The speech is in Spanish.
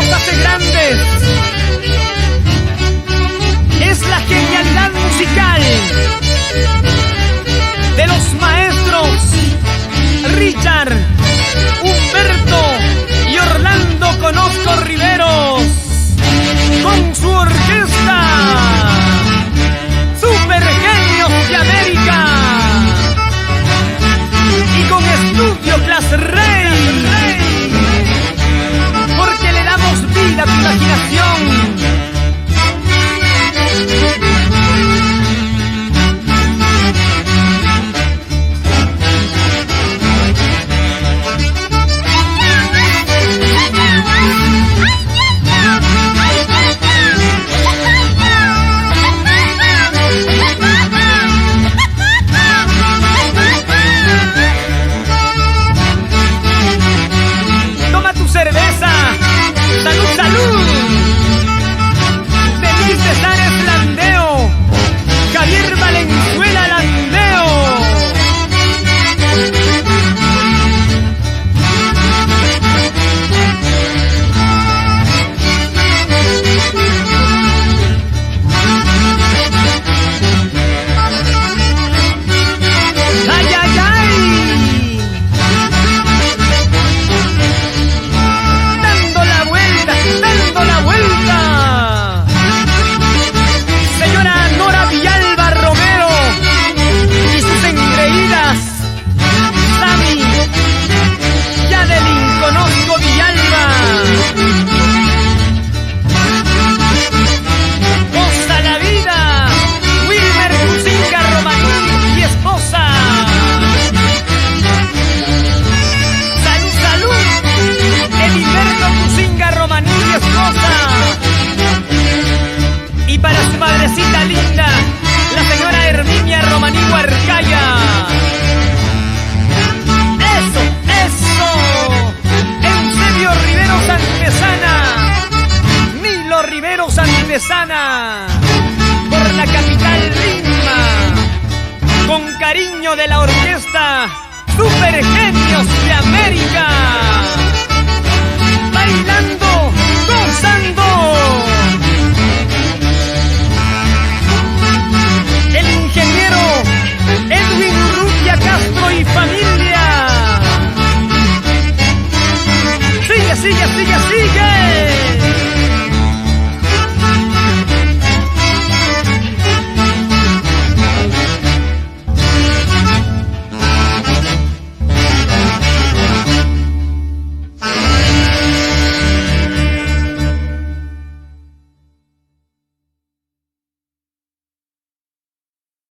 nos hace grandes es la genialidad musical de los maestros Richard, Humberto y Orlando Conosco Riveros, con su orquesta Super Genios de América y con Estudio Clase Rey, porque le damos vida a tu imaginación. Cerveza, salud, salud. Denis Cesares Landeo, Javier Valenzuela Landeo. Ay, ay, ay. Dando la vuelta, señora Nora Villalba Romero y sus engreídas Sami, Yadelin Conosco Villalba. Goza la vida, Wilmer Cusinga Romaní y esposa. Salud, salud, Edilberto Cusinga Romaní y esposa. Y para su madrecita linda, la señora Herminia Romaní Huarcaya. ¡Eso, eso! Eusebio Riveros Antesana, Nilo Riveros Antesana, por la capital Lima, con cariño de la orquesta Super Genios de América.